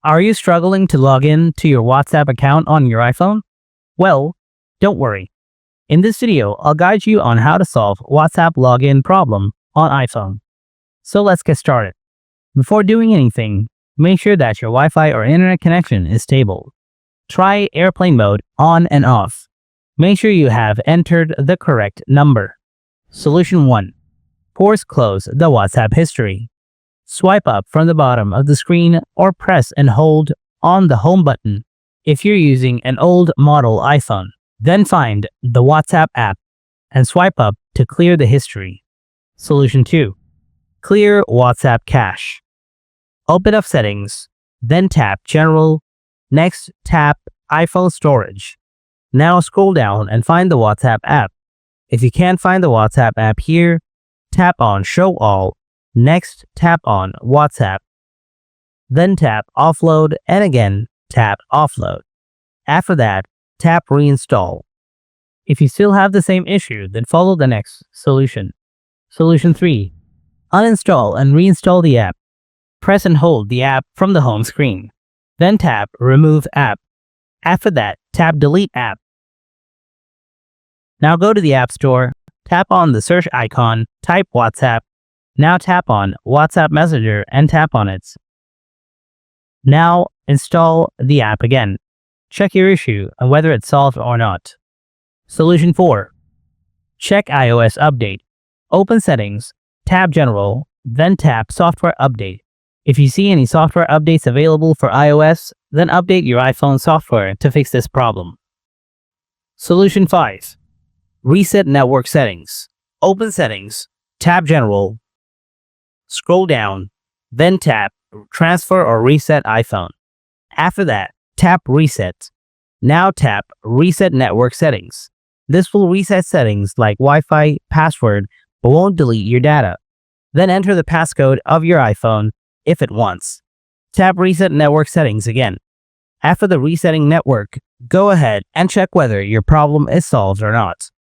Are you struggling to log in to your WhatsApp account on your iPhone? Well, don't worry. In this video, I'll guide you on how to solve WhatsApp login problem on iPhone. So let's get started. Before doing anything, make sure that your Wi-Fi or internet connection is stable. Try airplane mode on and off. Make sure you have entered the correct number. Solution 1. Force close the WhatsApp history. Swipe up from the bottom of the screen or press and hold on the home button if you're using an old model iPhone. Then find the WhatsApp app and swipe up to clear the history. Solution 2. Clear WhatsApp cache. Open up Settings, then tap General. Next, tap iPhone Storage. Now scroll down and find the WhatsApp app. If you can't find the WhatsApp app here, tap on Show All. Next, tap on WhatsApp. Then tap Offload and again tap Offload. After that, tap Reinstall. If you still have the same issue, then follow the next solution. Solution 3. Uninstall and reinstall the app. Press and hold the app from the home screen. Then tap Remove App. After that, tap Delete App. Now go to the App Store, tap on the search icon, type WhatsApp. Now tap on WhatsApp Messenger and tap on it. Now install the app again. Check your issue and whether it's solved or not. Solution 4. Check iOS update. Open Settings, tap General, then tap Software Update. If you see any software updates available for iOS, then update your iPhone software to fix this problem. Solution 5. Reset network settings. Open Settings, tap General, scroll down, then tap Transfer or Reset iPhone. After that, tap Reset. Now tap Reset Network Settings. This will reset settings like Wi-Fi, password, but won't delete your data. Then enter the passcode of your iPhone if it wants. Tap Reset Network Settings again. After the resetting network, go ahead and check whether your problem is solved or not.